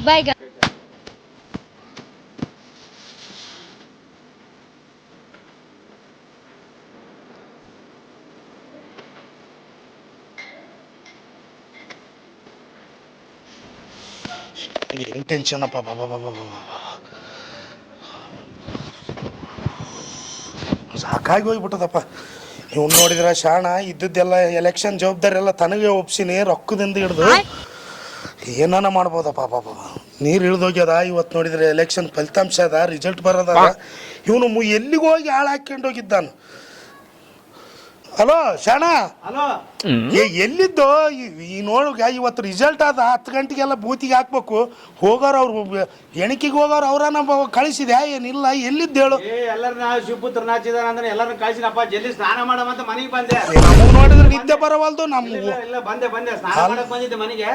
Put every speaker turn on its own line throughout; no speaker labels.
ಬಾಯ್
ಏನು ಟೆನ್ಷನ್ ಅಪ್ಪ ಸಾಕಾಗಿ ಹೋಗ್ಬಿಟ್ಟದಪ್ಪ. ಇವ್ನು ನೋಡಿದ್ರೆ ಶಾಣ ಇದ್ದದ್ದೆಲ್ಲ ಎಲೆಕ್ಷನ್ ಜವಾಬ್ದಾರಿ ಎಲ್ಲ ತನಗೆ ಒಪ್ಸಿನಿ, ರೊಕ್ಕದಿಂದ ಹಿಡ್ದು ಏನಾನ ಮಾಡ್ಬೋದಪ್ಪ. ನೀರು ಇಳ್ದೋಗ್ಯದ. ಇವತ್ತು ನೋಡಿದ್ರೆ ಎಲೆಕ್ಷನ್ ಫಲಿತಾಂಶ ಅದ, ರಿಸಲ್ಟ್ ಬರೋದ. ಇವನು ಎಲ್ಲಿಗೆ ಹೋಗಿ ಹಾಳು ಹಾಕ್ಕೊಂಡು ಹೋಗಿದ್ದಾನು. ಹಲೋ ಶಾಣ,
ಹಲೋ
ಎಲ್ಲಿದ್ದೋ ಈ ನೋಡುಗ ಇವತ್ತು ರಿಸಲ್ಟ್ ಆದ. 10 ಗಂಟೆಗೆಲ್ಲ ಬೂತಿಗೆ ಹಾಕ್ಬೇಕು. ಹೋಗೋರು ಅವ್ರು ಎಣಿಕೆಗೆ ಹೋಗೋರು ಅವ್ರನ್ನ ಕಳಿಸಿದೆ ಏನಿಲ್ಲ. ಎಲ್ಲಿದ್ದು ಹೇಳು?
ಎಲ್ಲರೂ ನಾವು ಶಿವಪುತ್ರ ನಾಚಿದಾನ ಅಂದ್ರೆ ಎಲ್ಲರೂ ಕಳಿಸಿನಪ್ಪ. ಜಲ್ದಿ ಸ್ನಾನ ಮಾಡಮಂತ ಮನೆಗೆ ಬಂದೆ.
ನಮಗ್ ನೋಡಿದ್ರೆ ನಿದ್ದೆ ಬರವಲ್ದು. ನಮ್ಗೆ
ಇಲ್ಲ ಬಂದೆ ಸ್ನಾನ ಮಾಡಕ್ ಬಂದಿದ್ದೆ ಮನೆಗೆ.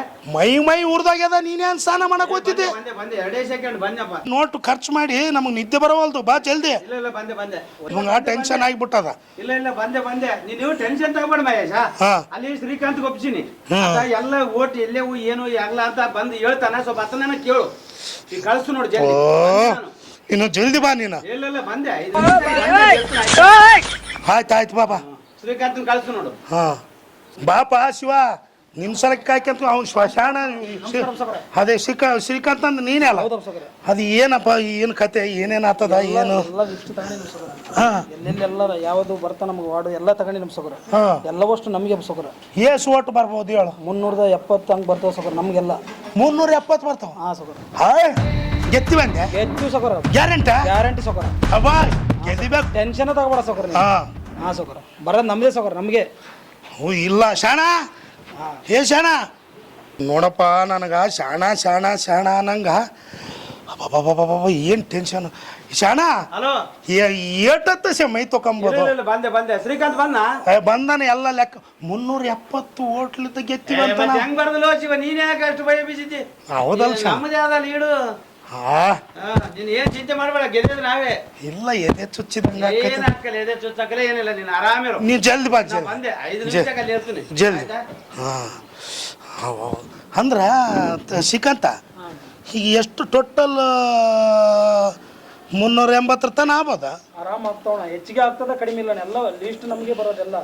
ಮೈ ಉರ್ದಾಗ್ಯದ. ನೀನೇನ್ ಸ್ನಾನ ಮಾಡಕ್ ಹೋಗ್ತಿದ್ದೆ?
ಬಂದೆ 2 ಸೆಕೆಂಡ್ ಬಂದಪ್ಪ.
ನೋಟು ಖರ್ಚು ಮಾಡಿ ನಮಗ್ ನಿದ್ದೆ ಬರವಲ್ದು. ಬಾ ಜಲ್ದಿ.
ಇಲ್ಲ ಬಂದೆ
ಇವಂಗ ಟೆನ್ಷನ್ ಆಗಿಬಿಟ್ಟದ.
ಇಲ್ಲ ಬಂದೆ ನೀವು ಟೆನ್ಷನ್ ತಗೋಬೇಡ ಮಹೇಶ. ಅಲ್ಲಿ ಶ್ರೀಕಾಂತ್ ಒಪ್ಸಿನಿ. ಎಲ್ಲ ಓಟ್ ಎಲ್ಲೇ ಏನು ಆಗ್ಲ ಅಂತ ಬಂದು ಹೇಳ್ತಾನ. ಸ್ವಲ್ಪ ಹತ್ತನ ಕೇಳು. ಈಗ ಕಳಿಸು ನೋಡಿ ಜಲ್ದಿ.
ಇನ್ನು ಜಲ್ದಿ ಬಾ ನೀನು.
ಇಲ್ಲ ಬಂದೆ.
ಆಯ್ತು ಬಾಬಾ.
ಶ್ರೀಕಾಂತ್ ಕಳಿಸು ನೋಡು.
ಬಾಪ ಶಿವ, ನಿನ್ ಸಲಕ್ಕೆ ಕಾಯ್ಕಂತ ಅವ್ನು ಶಾಣ. ಅದೇ ಶ್ರೀಕಾಂತ್ ಅಂದ್ ನೀನೇ ಅಲ್ಲ? ಅದು ಏನಪ್ಪ, ಏನು ಕತೆ, ಏನೇನು ಆತದ, ಏನು
ಎಲ್ಲೆಲ್ಲ ಯಾವುದು ಬರ್ತಾ ನಮ್ಗೆ ವಾರ್ಡು ಎಲ್ಲ ತಗೊಂಡಿ ನಮ್ ಸೊಗರ. ಎಲ್ಲವಷ್ಟು ನಮಗೆ ಸೊಗರ.
ಏಸು ಓಟ್ ಬರ್ಬೋದು ಹೇಳು?
370 ಹಂಗ್ ಬರ್ತಾವ ಸೊಗರ ನಮ್ಗೆಲ್ಲ.
370 ಬರ್ತಾವ?
ಸೊಗರ.
ಗೆತ್ತಿ ಬಂದೆ?
ಗೆದ್ದು ಸೊಗರ. ಗ್ಯಾರಂಟಿ ಸೊಗರ.
ಅಬ್ಬಾ ಗೆದ್ದಿಬೇಕು.
ಟೆನ್ಷನ್ ತಗೋಬೇಡ ಸೊಗರ. ಸೊಗರ ಬರೋದು ನಮ್ದೇ ಸೊಗರ. ನಮ್ಗೆ
ಇಲ್ಲ ಶಾಣ. ಶಾಣ ನೋಡಪ್ಪ, ನನಗ ಶಾಣ ಅನ್ನಂಗ ಏನ್ ಟೆನ್ಷನ್. ಶಾಣ ಏಟತ್ತ ಮೈ ತೊಕೊಂಬೋದು.
ಬಂದೆ ಶ್ರೀಕಾಂತ್
ಬಂದಾನ. ಎಲ್ಲ ಲೆಕ್ಕ 370 ಓಟ್ಲಿದ್ದ ಗೆತ್ತಿವ.
ಹೆಂಗ್ ಬರ್ದಲ್ಲ ಶಿವ, ನೀನ್ ಯಾಕೆ ಅಷ್ಟು ಭಯ ಬೀಸಿದ್ದಿ?
ಹೌದಲ್ಲ
ನಮ್ಮದೇ ಆದ ಲೀಡು. ನೀನ್ ಏನ್ ಚಿಂತೆ ಮಾಡ್ಬೇಡ, ಗೆದ್ದಿದ್ರೆ ನಾವೇ.
ಇಲ್ಲ ಎದೆ ಚುಚ್ಚಿದಂಗ
ಏನ್ ಹಾಕಲ್ಲ, ಎದೆ ಚುಚ್ಚಾಕಲ್ಲ ಏನಿಲ್ಲ. ನೀನ್ ಆರಾಮಿರು.
ನೀ ಜಲ್ದಿ ಬಾ.
ಬಂದೆ 5 ನಿಮಿಷದಲ್ಲಿ ಇರ್ತೀನಿ
ಜಲ್ದಿ. ಅಂದ್ರ ಶ್ರೀಕಾಂತ, ಈಗ ಎಷ್ಟು ಟೋಟಲ್ 380 ತನ ಆಗ್ಬೋದ?
ಆರಾಮ್ ಆಗ್ತಾವಣ. ಹೆಚ್ಚಿಗೆ ಆಗ್ತದ, ಕಡಿಮೆ ಇಲ್ಲ. ಎಲ್ಲ ಲೀಸ್ಟ್ ನಮ್ಗೆ ಬರೋದೆಲ್ಲ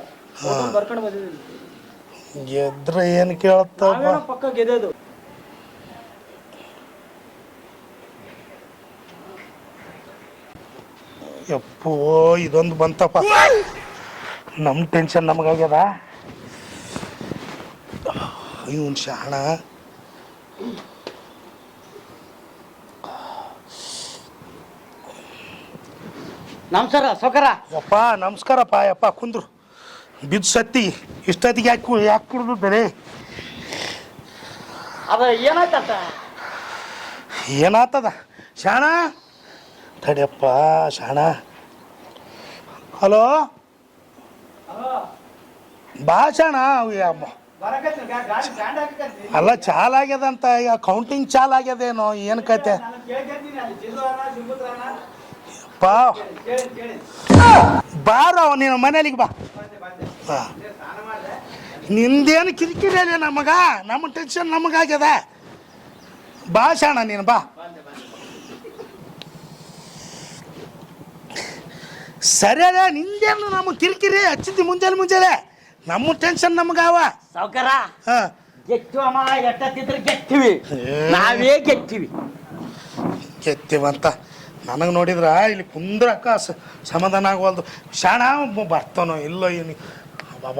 ಬರ್ಕೊಂಡು ಬಂದಿದ್ದೀನಿ.
ಗೆದ್ರೆ ಏನ್ ಕೇಳತ್ತಪ್ಪ,
ಪಕ್ಕ ಗೆದ್ದು.
ಯಪ್ಪೋ ಇದೊಂದು ಬಂತಪ್ಪ. ನಮ್ಮ ಟೆನ್ಷನ್ ನಮಗಾಗ್ಯದ. ಇವನ್ ಶಾಣ.
ನಮಸ್ಕಾರ ಸೌಕರ.
ಯಪ್ಪ ನಮಸ್ಕಾರಪ್ಪ. ಯಪ್ಪ ಕುಂದ್ರು. ಬಿದ್ದು ಸತ್ತಿ ಇಷ್ಟೊತ್ತಿಗೆ ಯಾಕೆ ಕುಡ್ದು ಬೇರೆ?
ಅದ
ಏನಾಗ್ತದ ಶಾಣ? ತಡಿಯಪ್ಪ ಶಾಣ. ಹಲೋ ಬಾ ಶಾಣ. ಅಲ್ಲ ಚಾಲಾಗ್ಯದಂತ. ಈಗ ಕೌಂಟಿಂಗ್ ಚಾಲಾಗ್ಯದೇನೋ, ಏನು ಕತೆ? ಬಾರ ನೀನು ಮನೇಲಿಗೆ ಬಾ. ನಿಂದೇನು ಕಿರಿಕಿರಿ ಅಲ್ಲ ನಮಗ. ನಮ್ಮ ಟೆನ್ಷನ್ ನಮಗಾಗ್ಯದ. ಬಾ ಶಾಣ ನೀನು ಬಾ. ಸರಿ ಅದ. ನಿಂದೇನು ನಮ್ಮ ಕಿರಿಕಿರಿ ಹಚ್ಚಿದ್ದಿ ಮುಂಜಾನೆ. ನಮ್ಮ ಟೆನ್ಷನ್ ನಮಗಾವ
ಸಾವ್ಕಾರ. ಗೆಟ್ಟಿವಮ್ಮ, ಎಟ್ಟತ್ತಿದ್ರೆ ಗೆಟ್ಟಿವಿ. ನಾವೇ
ಗೆಟ್ಟಿವಂತ ನನಗೆ ನೋಡಿದ್ರ ಇಲ್ಲಿ ಕುಂದ್ರಕ್ಕ ಸಮಾಧಾನ ಆಗವಲ್ದು. ಶಾಣ ಬರ್ತಾನೋ ಇಲ್ಲೋ ಏನು? ಬಾ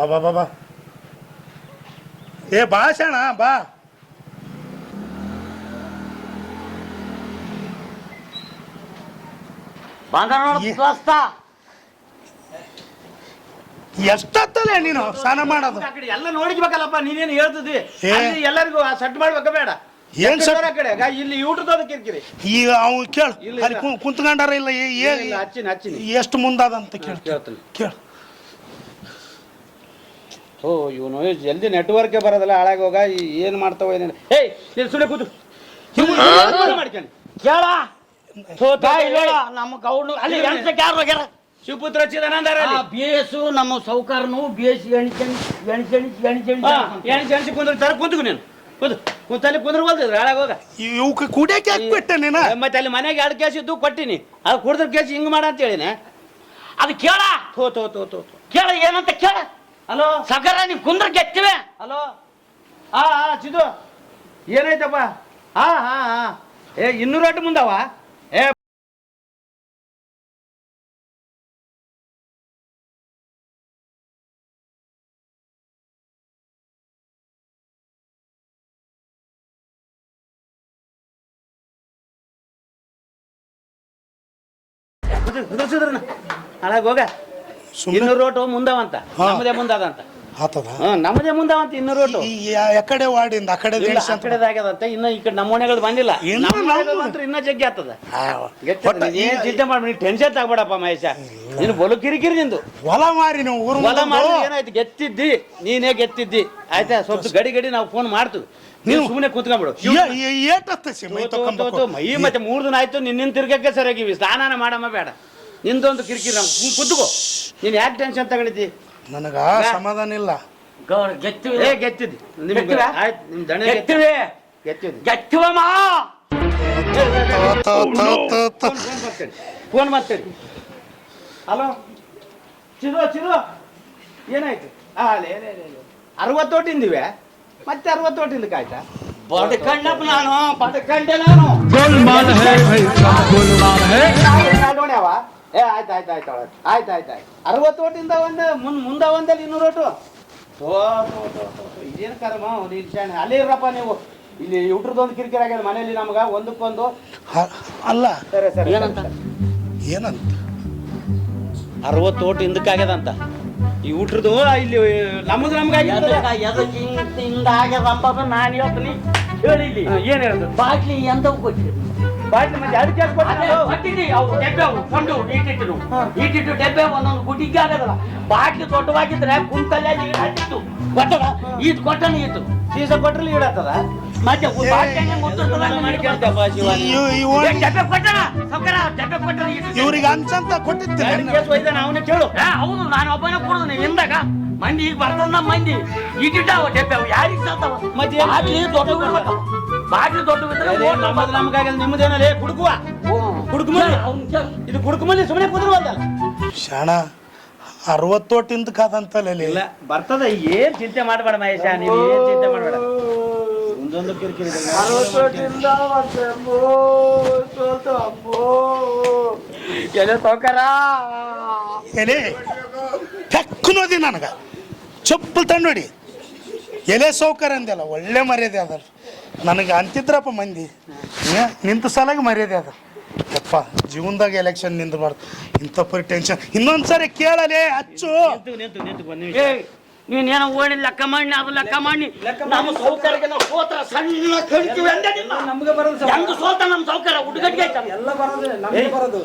ಏ ಬಾ ಶಾಣ ಬಾ. ಎಷ್ಟತ್ತಲೆ ನೀನು ಸ್ನಾನ ಮಾಡೋದು?
ಎಲ್ಲ ನೋಡಿಬೇಕಲ್ಲಪ್ಪ. ನೀನೇನು ಹೇಳ್ತಿದ್ವಿ? ಎಲ್ಲರಿಗೂ ಸೆಟ್ ಮಾಡ್ಬೇಕ ಬೇಡ?
ಏನ್
ಕಡೆ ಇಲ್ಲಿ ಊಟದ ಕಿರಿಕಿರಿ.
ಈಗ ಅವ್ ಕೇಳು, ಅಲ್ಲಿ ಕುಂತ್ಕೊಂಡಾರ ಇಲ್ಲ ಎಷ್ಟು ಮುಂದಾದಂತ ಕೇಳು.
ಓ ಇವನು ಜಲ್ದಿ ನೆಟ್ವರ್ಕ್ ಬರೋದಲ್ಲ, ಹಾಳಾಗಿ ಹೋಗ. ಏನ್ ಮಾಡ್ತಾವ ಏನೇನು? ಏಯ್ ನೀನು ಸುಳ್ಳೆ ಕೂತು ಮಾಡ್ಕೊಂಡು
ಕೇಳ. ನಮ್ಮ ಗೌಡ ಅಲ್ಲಿ ಯಾರು ಹೋಗ್ಯಾರ?
ಶಿವಪುತ್ರ ಚಿದಾನಂದಾರ
ಬೇಸು ನಮ್ಮ ಸೌಕಾರನು ಬೇಸಿ ಎಣಿಸಿ ಕುಂದ್ರೆ
ಕುಂತು ನೀನು ಕುಂತಲ್ಲಿ ಕುಂದ್ರಬೋದಿದ್ರು ಹಾಳಾಗ ಹೋಗ.
ಇವಕ್ಕೆ ಕುಡಿಯಕ್ಕೆ ಹಾಕ್ಬಿಟ್ಟೆ ನೀನ.
ಮತ್ತೆ ಅಲ್ಲಿ ಮನೆಗೆ 2 ಕೇಸ್ ಇದ್ದು ಕೊಟ್ಟಿನಿ, ಅದು ಕುಡಿದ್ರ ಕೇಸ್ ಹಿಂಗ್ ಮಾಡ ಅಂತ ಹೇಳಿನ.
ಅದು ಕೇಳ
ತೋ
ಕೇಳ ಏನಂತ ಕೇಳ.
ಹಲೋ
ಸಗರ ನೀವು ಕುಂದ್ರ ಗೆಟ್ಟಿವೆ.
ಹಲೋ ಹಾ ಚಿದು ಏನಾಯ್ತಪ್ಪ? ಹಾ ಏ 200 ಅಟ್ಟು ಮುಂದವ. ಏ ಕುದುರ್ಸಿದ್ರನ ಹಾಳಾಗ ಹೋಗ. 200 ರೋಟು ಮುಂದವಂತ, ನಮ್ಮದೇ ಮುಂದಾದಂತ.
ಆತದ
ನಮ್ಮದೇ ಮುಂದವಂತ 200 ರೋಟು.
ಎಕಡೆ ವಾರ್ಡಿಂದ ಆ ಕಡೆ
ಆ ಕಡೆದಾಗ್ಯದಂತ. ಇನ್ನ ಈ ಕಡೆ ನಮ್ಮ ಮನೆಗಳು ಬಂದಿಲ್ಲ. ಇನ್ನ ಜಗ್ಗಿ ಆಗ್ತದ. ಏನ್ ಚಿಂತೆ ಮಾಡ್ಬೇಡಿ, ಟೆನ್ಷನ್ ತಗಬೇಡಪ್ಪ ಮಹೇಶ. ನೀನು ಬಲು ಕಿರಿಕಿರಿ ನಿಂದು.
ಹೊಲ ಮಾರಿ ನೀವು ಊರು
ಹೊಲ ಮಾಡಿ ಏನಾಯ್ತು, ಗೆತ್ತಿದ್ದಿ ನೀನೇ ಗೆತ್ತಿದ್ದಿ ಆಯ್ತಾ. ಸ್ವಲ್ಪ ಗಡಿ ನಾವು ಫೋನ್ ಮಾಡ್ತೀವಿ, ನೀವು ಸುಮ್ಮನೆ ಕುತ್ಕೊಂಡ್ಬಿಡು. ಮೈ ಮತ್ತೆ 3 ದಿನ ಆಯ್ತು ನಿನ್ನ ತಿರ್ಗಕ್ಕೆ ಸರಿಯಾಗಿವಿ. ಸ್ನಾನ ಮಾಡಮ್ಮ ಬೇಡ, ನಿಂದೊಂದು ಕಿರಿಕಿರಿ. ನಾವು ಕುತ್ಕೋ, ನೀನ್ ಯಾಕೆ ಟೆನ್ಷನ್ ತಗೊಂಡಿದ್ದಿ?
ನನಗ ಸಮಾಧಾನ ಇಲ್ಲ.
ಗೆಟ್ಟಿವೆ
ಗೆತ್ತಿದ್ದಿ ಆಯ್ತು. ನಿಮ್ ದಣ
ಗೆಟ್ಟಿವೆ
ಗೆತ್ತಿದ್ದಿ
ಗೆಟ್ಟಿವಮ್ಮ.
ಫೋನ್ ಮಾಡ್ತೀರಿ. ಹಲೋ ಚಿದು ಏನಾಯ್ತು? 60 ಓಟಿಂದಿವೆ, ಮತ್ತೆ 60 ಓಟಿಂದಕ್ಕೆ ಆಯ್ತಾ?
ಬಡ್ಕಂಡಪ್ಪ ನಾನು, ಬಡ್ಕಂಡೆ ನಾನು.
ನೋಡ್ಯಾವ? ಏ ಆಯ್ತು 60 ಓಟಿಂದ ಮುಂದ ಒಂದಲ್ಲಿ 200 ಓಟು. ಇದೇನು ಕರ್ಮ ನೀನ್ ಶಾಣೆ. ಅಲ್ಲೇ ಇರಪ್ಪ ನೀವು. ಇಲ್ಲಿ ಊಟ್ರದೊಂದು ಕಿರಿಕಿರಿ ಆಗ್ಯದ ಮನೇಲಿ ನಮ್ಗ ಒಂದಕ್ಕೊಂದು.
ಅಲ್ಲ
ಸರಿ
ಏನಂತ
60 ಓಟ್ ಹಿಂದಕ್ಕಾಗ್ಯದಂತ ಈ ಊಟ್ರದು. ಇಲ್ಲಿ ನಮ್ದು
ಹಿಂದಾಗ್ಯದಂಬ ನಾನು ಹೇಳ್ತೀನಿ ಹೇಳಿಲ್ಲಿ.
ಏನ್ ಹೇಳುದು?
ಬಾಟ್ಲಿ ಎಂದವು ಕೊಟ್ಟಿರಿ?
ಬಾಟ್ಲಿ ಮತ್ತೆ 2 ಕೇಸ್
ಕೊಟ್ಟಿದ್ರಿ. ಅವು ಡಬ್ಬೆ ಅವು ಕೊಂಡು ಇಟ್ಟಿಟ್ಟು ಡಬ್ಬೆ ಒಂದೊಂದು ಗುಡಿಗೆ ಆಗದಲ್ಲ. ಬಾಟ್ಲಿ ದೊಡ್ಡವಾಗಿದ್ರೆ ಕುಂತಲ್ಲೇ ಹಾಕಿತ್ತು ಕೊಟ್ಟದ. ಇದು ಕೊಟ್ಟನ ಇತ್ತು
ಸೀಸ ಕೊಟ್ರಲ್ಲಿ ಇಡತ್ತದ.
ಮತ್ತೆ
ಇವ್ರಿಗೆ ಅನ್ಸಂತ ಕೊಟ್ಟಿದ್ದೆ
ಅವನೇ ಕೇಳು.
ಹೌದು, ನಾನು ಒಬ್ಬನೇ ಕೊಡುದು ಹಿಂದಾಗ. ಮಂದಿ ಈಗ ಬರ್ತದ ನಮ್ಮ ಮಂದಿ ಇಟ್ಟಿಟ್ಟಾವ ಡಬ್ಬೆ ಅವು ಯಾರಿಗೆ ಸಾಲ್ತಾವ.
ಮತ್ತೆ
ಬಾಟ್ಲಿ ದೊಡ್ಡ ಬಾಟ್ಲಿ ದೊಡ್ಡ
ನಮ್ಗಾಗಲ್ಲ, ನಿಮ್ಮದೇನಲ್ಲೇ ಕುಡುಕುವ ಕುಡುಕುಮಲ್ಲಿ. ಇದು ಕುಡುಕುಮಲ್ಲಿ ಸುಮ್ಮನೆ ಕುದುರುವಲ್ಲ
ಶಾಣ. 60 ಓಟಿಂದ ಕಾದಂತಲ್ಲ.
ಇಲ್ಲ ಬರ್ತದ, ಏನ್ ಚಿಂತೆ ಮಾಡಬೇಡ ಮಹೇಶ, ನೀವು ಏನ್ ಚಿಂತೆ ಮಾಡಬೇಡ. ಒಂದೊಂದು ಕಿರಿಕಿರಿ.
60 ಓಟಿಂದ ಸೌಕರ
ಎಲೆ ಟಕ್ಕನೋದಿ ನನಗ ಚಪ್ಪಲ್ ತಂಡೋಡಿ ಎಲೆ ಸೌಕರ್ಯ ಅಂದಲ್ಲ. ಒಳ್ಳೆ ಮರ್ಯಾದೆ ಅದಲ್ಲ ನನಗೆ ಅಂತಿದ್ರಪ್ಪ ಮಂದಿ. ನಿಂತ ಸಲಾಗಿ ಮರ್ಯಾದೆ ಅದ. ಯಪ್ಪ ಜೀವನದಾಗ ಎಲೆಕ್ಷನ್ ನಿಂದಬಾರ್ದು. ಇಂಥ ಪರಿ ಟೆನ್ಷನ್. ಇನ್ನೊಂದ್ಸರಿ ಕೇಳಲೇ ಹಚ್ಚು.
ನೀನೇನೋ ಓಣಿ ಲೆಕ್ಕ ಮಾಡಿ ಅದು ಲೆಕ್ಕ ಮಾಡಿ ನಮ್ಮ ಸೌಕರ್ಯಕ್ಕೆ ನಾವು ಸೋತ್ರ ಸಣ್ಣ ಕಳಿತೀವಿ ಅಂದೆ.
ನಮ್ಗೆ ಬರೋದು
ಹೆಂಗ ಸೋತ ನಮ್ಮ ಸೌಕರ್ಯ ಹುಡುಗಟ್ಟಿಗೆ
ಎಲ್ಲ ಬರೋದು ನಮ್ಗೆ ಬರೋದು.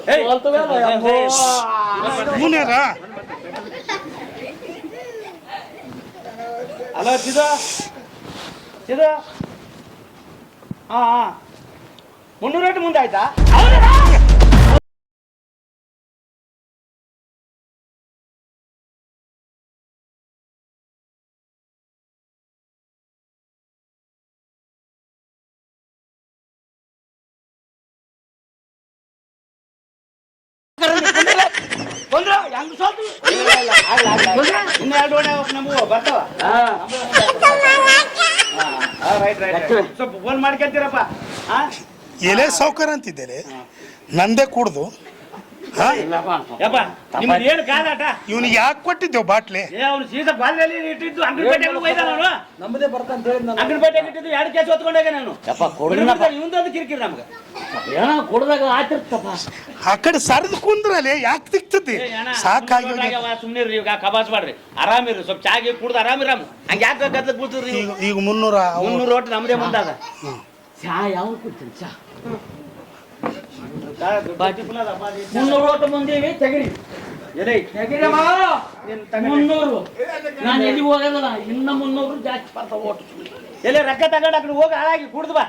ಮುನ್ಯಾರ
ಹಲೋ ಚಿದು ಹಾ 300 ರೇಟ್ ಮುಂದೆ ಆಯ್ತಾ?
ಹೆಂಗ ಸೋತು
ಇನ್ನು 2 ಓಣೆ ನಮಗೂ ಬರ್ತಾವ. ಸ್ವಲ್ಪ ಫೋನ್ ಮಾಡ್ಕೊತೀರಪ್ಪ.
ಎಲೆ ಸೌಕರ್ಯ ಅಂತಿದ್ದೇಲೆ ನಂದೇ ಕುಡ್ದು.
ಯಪ್ಪ ನಿಮ್ದು ಏನು ಕಾದಾಟ?
ಇವನಿಗೆ ಯಾಕೆ ಕೊಟ್ಟಿದ್ದೇವು ಬಾಟ್ಲಿ?
ಅವ್ನು ಸೀಸಾ ಬಾಲ್ಯಲ್ಲಿ ಇಟ್ಟಿದ್ದು ಅಂಗಡಿಪೇಟೆಗಳು ಒಯ್ದಾನ ಅವನು.
ನಮ್ಮದೇ ಬರ್ತಾಂತ ಹೇಳಿ ನಾನು
ಅಂಗಡಿಪೇಟೆಗೆ ಇಟ್ಟಿದ್ದು 2 ಕೇಸ್ ಹೊತ್ಕೊಂಡೋಗ ನಾನು.
ಯಪ್ಪ ಕೊಡುನಪ್ಪ.
ಇವಂದೊಂದು ಕಿರಿಕಿರಿ ನಮ್ಗೆ.
ಏನೋ ಕೊಡದಾಗ ಆತಿರ್ತಪ್ಪ.
ಆ ಕಡೆ ಸರಿದು ಕುಂದ್ರಲ್ಲಿ ಯಾಕೆ ತಿಕ್ತತಿ? ಸಾಕಾಗಿ
ಸುಮ್ಮನೆ ಈಗ ಕಬಾಸ್ ಮಾಡ್ರಿ, ಆರಾಮಿರಿ. ಸ್ವಲ್ಪ ಚಾಗಿ ಕುಡ್ದು ಆರಾಮಿರಾಮ. ಹಂಗೆ ಯಾಕೆ ಗದ್ಲಕ್ಕೆ ಬೀಳ್ತೀರಿ?
ಈಗ 300
ಓಟ್ ನಮ್ದೇ ಮುಂದಾದ.
ಚಾ ಯಾವ ಕುಡ್ತೀನಿ? ಚಾ 300 ಓಟ್ ಮುಂದೇವಿ ತೆಗಿರಿ. 300 ನಾನು ಎಲ್ಲಿ ಹೋಗೋದಲ್ಲ. ಇನ್ನ 300 ಜಾಸ್ತಿ ಬರ್ತಾವ ಓಟ್.
ಎಲ್ಲಿ ರೊಕ್ಕ ತಗೊಂಡು ಆ ಕಡೆ ಹೋಗಿ ಹಾಳಾಗಿ ಕುಡ್ದು ಬಾ.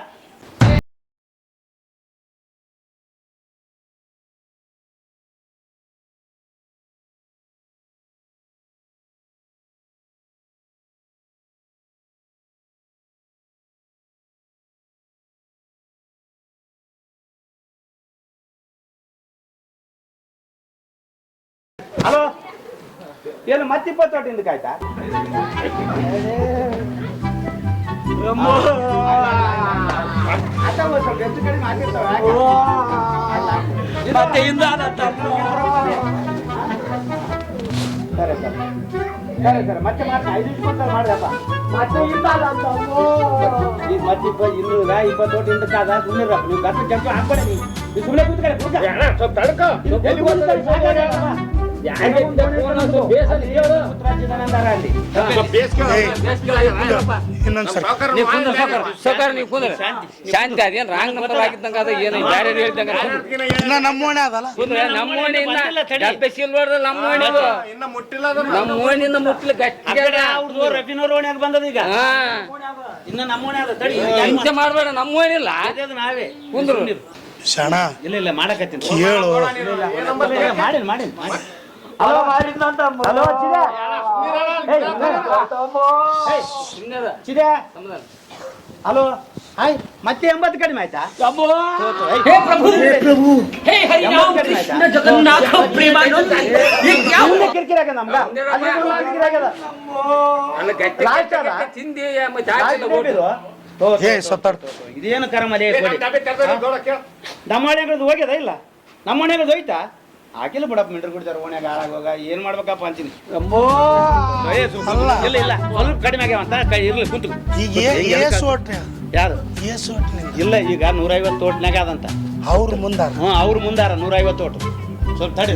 ಹಲೋ ಏನು ಮತ್ತೆ 20 ಹಿಂದಕ್ಕೆ ಆಯ್ತಾ ಅಥವಾ ಸ್ವಲ್ಪ ಹೆಚ್ಚು ಕಡಿಮೆ ಆಗಿರ್ತಾವೆ
ಮತ್ತೆ ಹಿಂದ
ಸರಿ ಸರಿ ಮತ್ತೆ ಮಾಡ್ತೀನಿ 5 ನಿಮಿಷ ಬಂದಾಗ ಮಾಡ್ರಪ್ಪ
ಮತ್ತೆ ಹಿಂದ
ಈಗ ಮತ್ತೆ 20 ಹಿಂದಕ್ಕೆ ಅದ ಸುಮ್ಮನೆ ನೀವು ಗತ್ತು ಕೆಂಪು ಹಾಕ್ಬೇಡ ನೀವು ಸುಮ್ಮನೆ ಕೂತ್ಕೊಳ್ಳಿ ಸ್ವಲ್ಪ ತಡ್ಕೋ
ಶಾಂತಿ ಅದೇನ್ ರಾಂಗ್ ನಂಬರ್ ಆಗಿದ್ದಂಗ ಅದ ಏನು ಬ್ಯಾರೆ ಹೇಳ್ದಂಗ
ನಮ್ಮೋಣೆ ಅದಲ್ಲ
ನಮ್ಮ ಓಣಿಯಿಂದ ಮುಟ್ಲು ಗಟ್ಟಿ
ರಫಿನವ್ರ ಓಣ್ಯಾಗ ಬಂದದ ಈಗ ಇನ್ನು ನಮ್ಮ ಓಣೆ ಅದ ತಡಿ
ಹಿಂಸೆ ಮಾಡ್ಬೇಡ ನಮ್ಮ ಓಣಿಲ್ಲ
ನಾವೇ
ಕುಂದ್ರು
ಶಾಣ
ಇಲ್ಲ ಮಾಡಕತ್ತೀನಿ
ಕೇಳು
ಮಾಡಿ ಹಲೋ ಹಲೋ ಚಿದೆ ಹಲೋ ಹಾಯ್ ಮತ್ತೆ 80 ಕಡಿಮೆ ಆಯ್ತಾ
हे प्रभु हे हरि राम कृष्ण जगन्नाथ प्रेमानंद ये क्या हुआ
ಕಿರಿಕಿರಿ ಆಗ್ಯದ ನಮ್ಗ ಕಿರಿಕಿರಿ ಆಗ್ಯದ
ಅಲ್ಲ ಗಟ್ಟಿ
ಲಾಸ್ಟ್ ಅದ
ತಿಂದಿ ಮತ್ತೆ ಹಾಕಿ
ಏ ಸತ್ತಾಡ್ತು
ಇದೇನು ಕರ್ಮಲೆ ನಮ್ಮ ಮನೆಗಳದ್ದು ಹೋಗ್ಯದ ಇಲ್ಲ ನಮ್ಮ ಮನೆಗಳದ್ದು ಹೋಯ್ತಾ ಹಾಕಿಲ್ಲ ಬಿಡಪ್ಪ ಮಿಂಡ್ರು ಕುಡಿದಾರ ಓಣ್ಯಾಗ ಹಾಳಾಗೋಗ ಏನ್ ಮಾಡ್ಬೇಕಪ್ಪ ಅಂತೀನಿ ಇಲ್ಲ ಇಲ್ಲ ಸ್ವಲ್ಪ ಕಡಿಮೆ ಆಗ್ಯಾವಂತ ಕೈ ಇರ್ಲಿ ಕುಂತು
ಈಗ ಏಸು ಒಟ್ರಿ
ಯಾರು
ಏಸು ಒಟ್ಟು ನಿನ್ಗೆ
ಇಲ್ಲ ಈಗ 150 ಓಟ್ನಾಗ ಅದಂತ
ಅವ್ರು ಮುಂದಾರ
ಅವ್ರು ಮುಂದಾರ 150 ಓಟು ಸ್ವಲ್ಪ ತಡಿ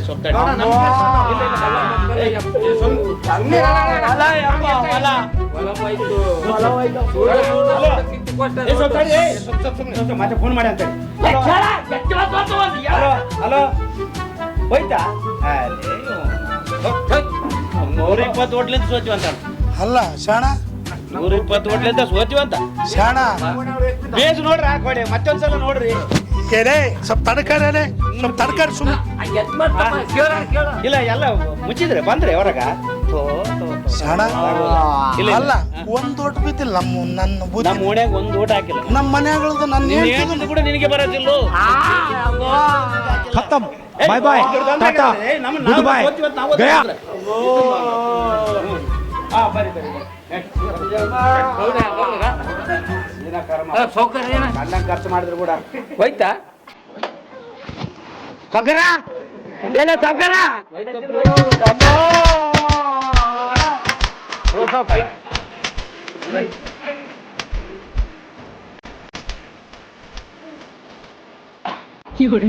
ಮತ್ತೆ ಫೋನ್ ಮಾಡಿ ಅಂತ ಹಲೋ ಹೋಯ್ತಾ 120 ಓಟ್ಲಿಂದ ಸೋತಿವಂತ
ಅಲ್ಲ ಶಾಣ
120 ಓಟ್ಲಿಂದ ಸೋತಿವಂತ
ಶಾಣ
ಬೇಸ್ ನೋಡ್ರಿ ಹಾಕೊಡಿ ಮತ್ತೊಂದ್ಸಲ ನೋಡ್ರಿ
ಕೇಳೇ ಸ್ವಲ್ಪ ತಡ್ಕರೇ ಸ್ವಲ್ಪ ತಡ್ಕರ್ ಸುಮ್ಮನೆ
ಇಲ್ಲ ಎಲ್ಲ ಮುಚ್ಚಿದ್ರೆ ಬಂದ್ರೆ ಹೊರಗ
ಶಾಣ ಅಲ್ಲ ಒಂದ್ ಓಟ್ ಬಿದ್ದಿಲ್ಲ ನನ್ನ ಬುದ್ಧಿ
ನಮ್ಮ ಓಣ್ಯಾಗ ಒಂದು ಓಟ್ ಹಾಕಿಲ್ಲ
ನಮ್ಮ ಮನ್ಯಾಗಳದು ನನ್ನ
ಹೇಳ್ತಿದ್ದು ಕೂಡ ನಿನಗೆ ಬರೋದಿಲ್ಲ
खत्म bye bye tata good bye गया
ಖರ್ಚು ಮಾಡಿದ್ರು ಕೂಡ
ಹೋಯ್ತಾ ಸೌಕರ ಎಲ್ಲ ಸೌಕರ
You're